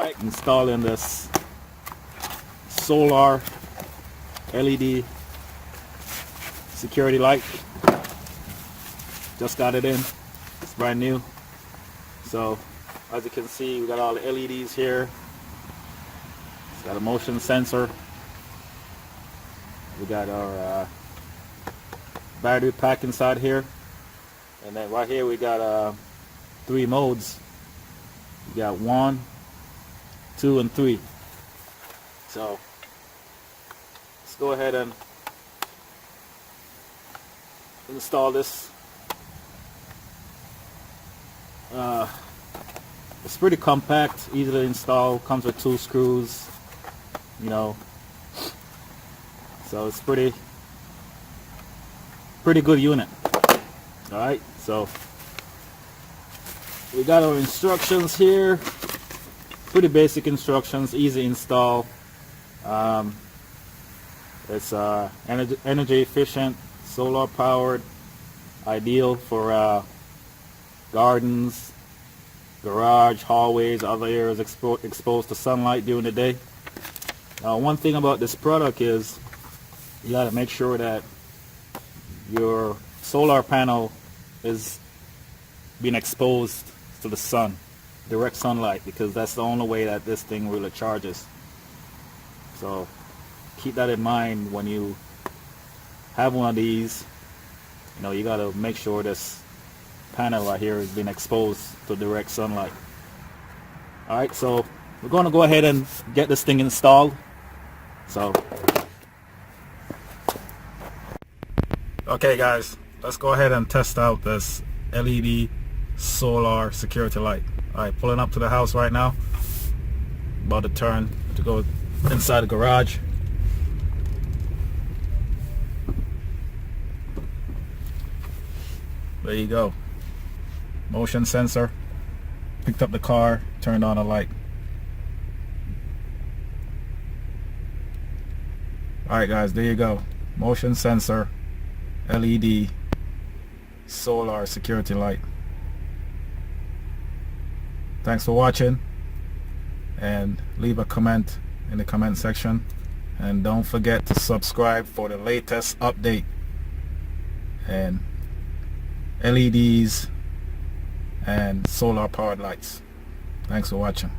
Alright, installing this solar LED security light. Just got it in. It's brand new. So as you can see, we got all the LEDs here. It's got a motion sensor. We got our battery pack inside here, and then right here we got 3 modes. We got 1, 2, and 3. So let's go ahead and install this. It's pretty compact, easy to install, comes with 2 screws, you know, so it's pretty good unit. Alright, so we got our instructions here. Pretty basic instructions, easy install. It's energy efficient, solar powered, ideal for gardens, garage, hallways, other areas exposed to sunlight during the day. One thing about this product is you got to make sure that your solar panel is being exposed to the sun, direct sunlight, because that's the only way that this thing really charges. So keep that in mind when you have one of these. You know, you got to make sure this panel right here is being exposed to direct sunlight. Alright, so we're going to go ahead and get this thing installed. So okay guys, let's go ahead and test out this LED solar security light. Alright, pulling up to the house right now. About to turn to go inside the garage. There you go. Motion sensor. Picked up the car, turned on a light. Alright guys, there you go. Motion sensor, LED, solar security light. Thanks for watching, and leave a comment in the comment section, and don't forget to subscribe for the latest update and LEDs and solar powered lights. Thanks for watching.